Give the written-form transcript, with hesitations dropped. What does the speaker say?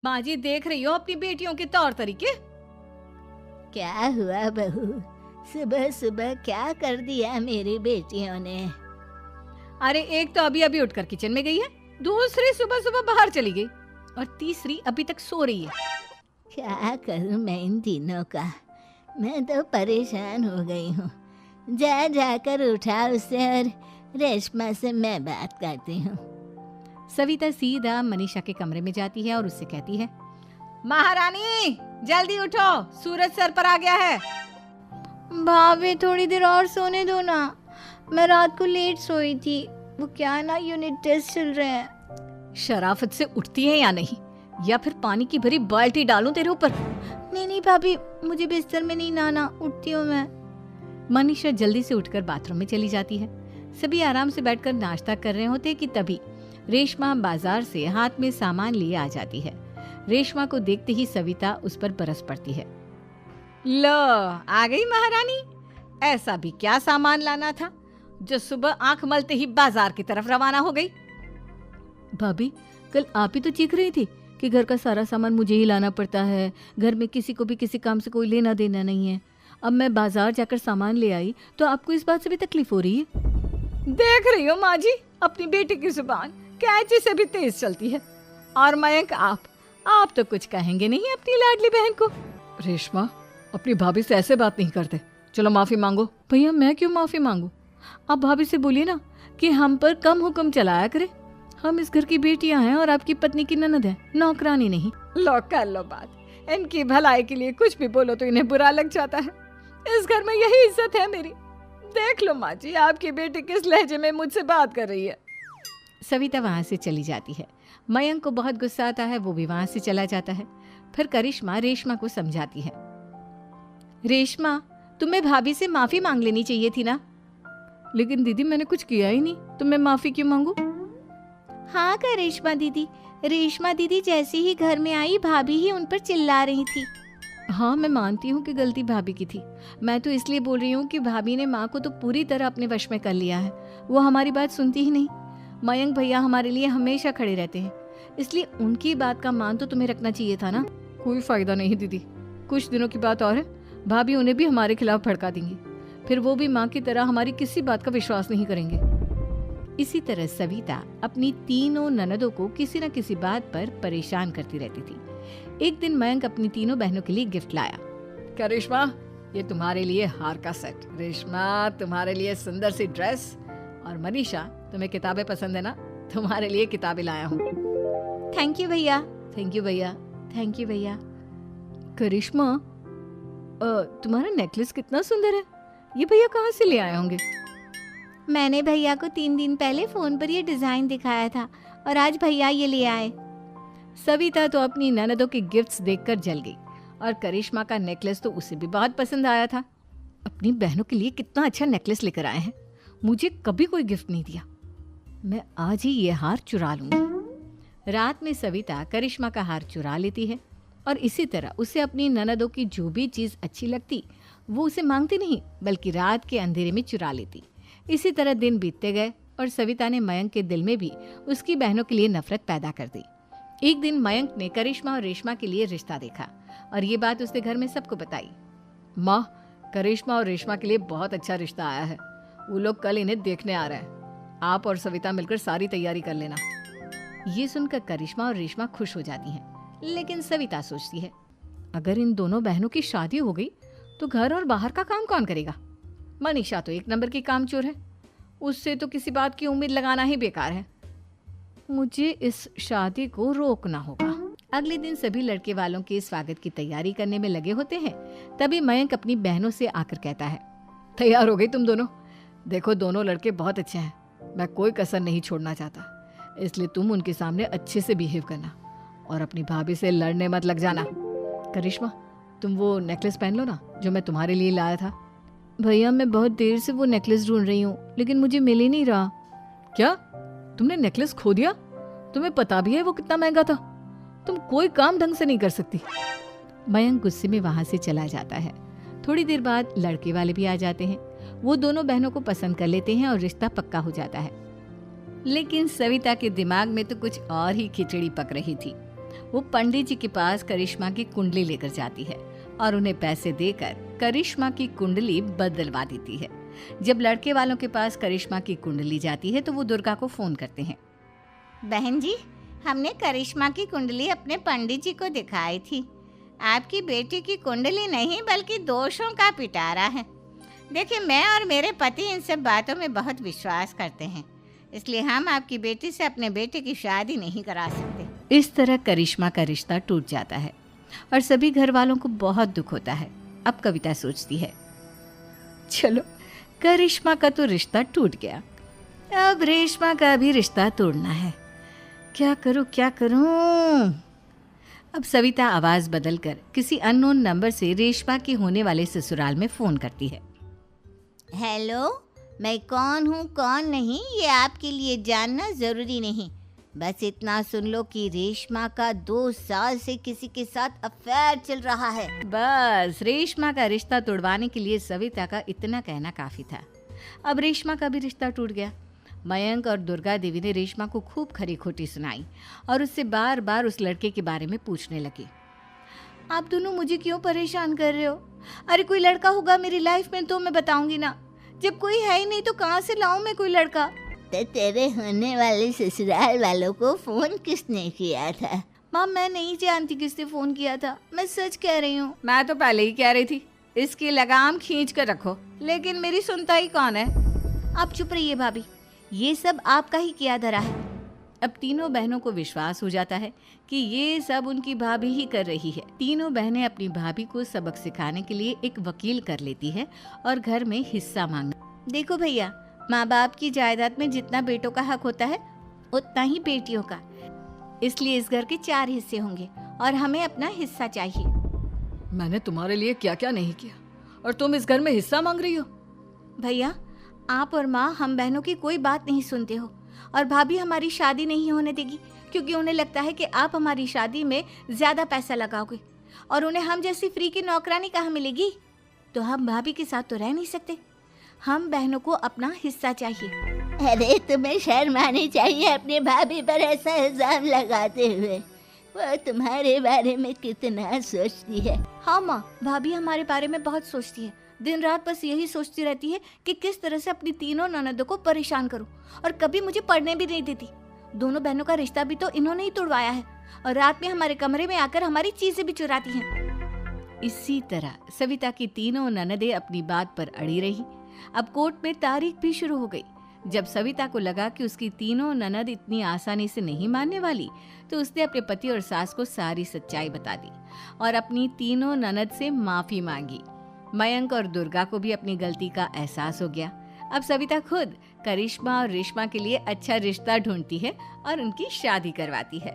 माँ जी देख रही हो अपनी बेटियों के तौर तरीके? क्या हुआ बहू, सुबह सुबह क्या कर दिया मेरी बेटियों ने? अरे एक तो अभी अभी उठकर किचन में गई है, दूसरी सुबह सुबह बाहर चली गई और तीसरी अभी तक सो रही है। क्या करूं मैं इन तीनों का, मैं तो परेशान हो गई हूँ। जा जाकर उठा उसे और रेशमा से मैं बात करती हूँ। सविता सीधा मनीषा के कमरे में जाती है और उससे कहती है, महारानी जल्दी उठो, सूरज सर पर आ गया है। भाभी थोड़ी देर और सोने दो ना, मैं रात को लेट सोई थी। वो क्या ना यूनिट टेस्ट चल रहे हैं। शराफत से उठती है या नहीं, या फिर पानी की भरी बाल्टी डालूं तेरे ऊपर? नहीं भाभी, मुझे बिस्तर में नहीं नहाना, उठती हूँ मैं। मनीषा जल्दी से उठकर बाथरूम में चली जाती है। सभी आराम से बैठकर नाश्ता कर रहे होते कि तभी रेशमा बाजार से हाथ में सामान लिए आ जाती है। रेशमा को देखते ही सविता उस पर बरस पड़ती है। लो आ गई महारानी, ऐसा भी क्या सामान लाना था जो सुबह आंख मलते ही बाजार की तरफ रवाना हो गई? भाभी कल आप ही तो चीख रही थी कि घर का सारा सामान मुझे ही लाना पड़ता है, घर में किसी को भी किसी काम से कोई लेना देना नहीं है। अब मैं बाजार जाकर सामान ले आई तो आपको इस बात से भी तकलीफ हो रही है? देख रही हो माँ जी, अपनी बेटी की जुबान कैंची से भी तेज चलती है। और मयंक आप तो कुछ कहेंगे नहीं अपनी लाडली बहन को? रेशमा अपनी भाभी से ऐसे बात नहीं करते, चलो माफी मांगो। भैया मैं क्यों माफी मांगू? आप भाभी से बोलिए ना कि हम पर कम हुक्म चलाया करे। हम इस घर की बेटियां हैं और आपकी पत्नी की ननद है, नौकरानी नहीं। लो कर लो बात, इनकी भलाई के लिए कुछ भी बोलो तो इन्हें बुरा लग जाता है। इस घर में यही इज्जत है मेरी। देख लो माँ जी, आपकी बेटी किस लहजे में मुझसे बात कर रही है। सविता वहां से चली जाती है। मयंक को बहुत गुस्सा आता है, वो भी वहां से चला जाता है। फिर करिश्मा रेशमा को समझाती है, रेशमा तुम्हें भाभी से माफी मांग लेनी चाहिए थी ना। लेकिन दीदी मैंने कुछ किया ही नहीं, तो मैं माफी क्यों मांगू? हाँ करिश्मा दीदी, रेशमा दीदी जैसे ही घर में आई भाभी ही उन पर चिल्ला रही थी। हाँ मैं मानती हूँ कि गलती भाभी की थी। मैं तो इसलिए बोल रही हूँ कि भाभी ने माँ को तो पूरी तरह अपने वश में कर लिया है, वो हमारी बात सुनती ही नहीं। मयंक भैया हमारे लिए हमेशा खड़े रहते हैं, इसलिए उनकी बात का मान तो तुम्हें रखना चाहिए था ना। कोई फायदा नहीं दीदी, कुछ दिनों की बात और है, भाभी उन्हें भी हमारे खिलाफ भड़का देंगी, फिर वो भी माँ की तरह हमारी किसी बात का विश्वास नहीं करेंगे। इसी तरह सविता अपनी तीनों ननदों को किसी न किसी बात पर परेशान करती रहती थी। एक दिन मयंक अपनी तीनों बहनों के लिए गिफ्ट लाया। करिश्मा ये तुम्हारे लिए हार का सेट, रेशमा तुम्हारे लिए सुंदर सी ड्रेस, और मनीषा तुम्हें किताबें पसंद है ना, तुम्हारे लिए किताबें लाया हूँ। थैंक यू भैया। थैंक यू भैया। थैंक यू भैया। करिश्मा तुम्हारा नेकलेस कितना सुंदर है, ये भैया कहाँ से ले आए होंगे? मैंने भैया को 3 दिन पहले फोन पर ये डिजाइन दिखाया था और आज भैया ये ले आए। सविता तो अपनी ननदों के गिफ्ट्स देखकर जल गई और करिश्मा का नेकलेस तो उसे भी बहुत पसंद आया था। अपनी बहनों के लिए कितना अच्छा नेकलेस लेकर आए हैं, मुझे कभी कोई गिफ्ट नहीं दिया। मैं आज ही ये हार चुरा लूंगी। रात में सविता करिश्मा का हार चुरा लेती है और इसी तरह उसे अपनी ननदों की जो भी चीज अच्छी लगती वो उसे मांगती नहीं, बल्कि रात के अंधेरे में चुरा लेती। इसी तरह दिन बीतते गए और सविता ने मयंक के दिल में भी उसकी बहनों के लिए नफरत पैदा कर दी। एक दिन मयंक ने करिश्मा और रेशमा के लिए रिश्ता देखा और ये बात उसने घर में सबको बताई। माँ, करिश्मा और रेशमा के लिए बहुत अच्छा रिश्ता आया है, वो लोग कल इन्हें देखने आ रहे हैं, आप और सविता मिलकर सारी तैयारी कर लेना। ये सुनकर करिश्मा और रेशमा खुश हो जाती हैं, लेकिन सविता सोचती है, अगर इन दोनों बहनों की शादी हो गई तो घर और बाहर का काम कौन करेगा? मनीषा तो 1 नंबर की कामचोर है, उससे तो किसी बात की उम्मीद लगाना ही बेकार है। मुझे इस शादी को रोकना होगा। अगले दिन सभी लड़के वालों के स्वागत की तैयारी करने में लगे होते हैं। तभी मयंक अपनी बहनों से आकर कहता है, तैयार हो गई तुम दोनों? देखो दोनों लड़के बहुत अच्छे हैं, मैं कोई कसर नहीं छोड़ना चाहता, इसलिए तुम उनके सामने अच्छे से बिहेव करना और अपनी भाभी से लड़ने मत लग जाना। करिश्मा तुम वो नेकलेस पहन लो ना जो मैं तुम्हारे लिए लाया था। भैया मैं बहुत देर से वो नेकलेस ढूंढ रही हूँ, लेकिन मुझे मिल ही नहीं रहा। क्या तुमने नेकलेस खो दिया? तुम्हें पता भी है वो कितना महंगा था, तुम कोई काम ढंग से नहीं कर सकती। मयंक गुस्से में वहां से चला जाता है। थोड़ी देर बाद लड़के वाले भी आ जाते हैं, वो दोनों बहनों को पसंद कर लेते हैं और रिश्ता पक्का हो जाता है। लेकिन सविता के दिमाग में तो कुछ और ही खिचड़ी पक रही थी। वो पंडित जी के पास करिश्मा की कुंडली लेकर जाती है और उन्हें पैसे देकर करिश्मा की कुंडली बदलवा देती है। जब लड़के वालों के पास करिश्मा की कुंडली जाती है तो वो दुर्गा को फोन करते हैं। बहन जी, हमने करिश्मा की कुंडली अपने पंडित जी को दिखाई थी। आपकी बेटी की कुंडली नहीं बल्कि दोषों का पिटारा है। देखिए, मैं और मेरे पति इन सब बातों में बहुत विश्वास करते हैं, इसलिए हम आपकी बेटी से अपने बेटे की शादी नहीं करा सकते। इस तरह करिश्मा का रिश्ता टूट जाता है और सभी घर वालों को बहुत दुख होता है। अब कविता सोचती है, चलो करिश्मा का तो रिश्ता टूट गया, अब रेशमा का भी रिश्ता तोड़ना है। क्या करूं? अब सविता आवाज बदलकर किसी अननोन नंबर से रेशमा के होने वाले ससुराल में फोन करती है। हेलो, मैं कौन हूँ कौन नहीं ये आपके लिए जानना ज़रूरी नहीं। बस इतना सुन लो कि रेशमा का 2 साल से किसी के साथ अफेयर चल रहा है। बस रेशमा का रिश्ता तोड़वाने के लिए सविता का इतना कहना काफी था। अब रेशमा का भी रिश्ता टूट गया। मयंक और दुर्गा देवी ने रेशमा को खूब खरी खोटी सुनाई और उससे बार बार उस लड़के के बारे में पूछने लगी। आप दोनों मुझे क्यों परेशान कर रहे हो? अरे कोई लड़का होगा मेरी लाइफ में तो मैं बताऊंगी ना, जब कोई है ही नहीं तो कहाँ से लाऊं मैं कोई लड़का? तो तेरे होने वाले ससुराल वालों को फोन किसने किया था? माँ, मैं नहीं जानती किसने फ़ोन किया था, मैं सच कह रही हूँ। मैं तो पहले ही कह रही थी इसकी लगाम खींच कर रखो, लेकिन मेरी सुनता ही कौन है। आप चुप रहिए भाभी, ये सब आपका ही किया धरा है। अब तीनों बहनों को विश्वास हो जाता है कि ये सब उनकी भाभी ही कर रही है। तीनों बहनें अपनी भाभी को सबक सिखाने के लिए एक वकील कर लेती है और घर में हिस्सा मांगना। देखो भैया, माँ बाप की जायदाद में जितना बेटों का हक होता है उतना ही बेटियों का, इसलिए इस घर के 4 हिस्से होंगे और हमें अपना हिस्सा चाहिए। मैंने तुम्हारे लिए क्या क्या नहीं किया और तुम इस घर में हिस्सा मांग रही हो? भैया, आप और माँ हम बहनों की कोई बात नहीं सुनते हो और भाभी हमारी शादी नहीं होने देगी क्योंकि उन्हें लगता है कि आप हमारी शादी में ज़्यादा पैसा लगाओगे और उन्हें हम जैसी फ्री की नौकरानी कहाँ मिलेगी। तो हम भाभी के साथ तो रह नहीं सकते, हम बहनों को अपना हिस्सा चाहिए। अरे तुम्हें शर्म आनी चाहिए अपने भाभी पर ऐसा इल्जाम लगाते हुए। वो तुम्हारे बारे में कितना सोचती है। हाँ माँ, भाभी हमारे बारे में बहुत सोचती है, दिन रात बस यही सोचती रहती है कि किस तरह से अपनी तीनों ननदों को परेशान करूं और कभी मुझे पढ़ने भी नहीं देती। दोनों बहनों का रिश्ता भी तो इन्होंने ही तोड़वाया है और रात में हमारे कमरे में आकर हमारी चीजें भी चुराती हैं। इसी तरह सविता की तीनों ननदें अपनी बात पर अड़ी रही। अब कोर्ट में तारीख भी शुरू हो गई। जब सविता को लगा कि उसकी तीनों ननद इतनी आसानी से नहीं मानने वाली, तो उसने अपने पति और सास को सारी सच्चाई बता दी और अपनी तीनों ननद से माफी मांगी। मयंक और दुर्गा को भी अपनी गलती का एहसास हो गया। अब सविता खुद करिश्मा और रेशमा के लिए अच्छा रिश्ता ढूंढती है और उनकी शादी करवाती है।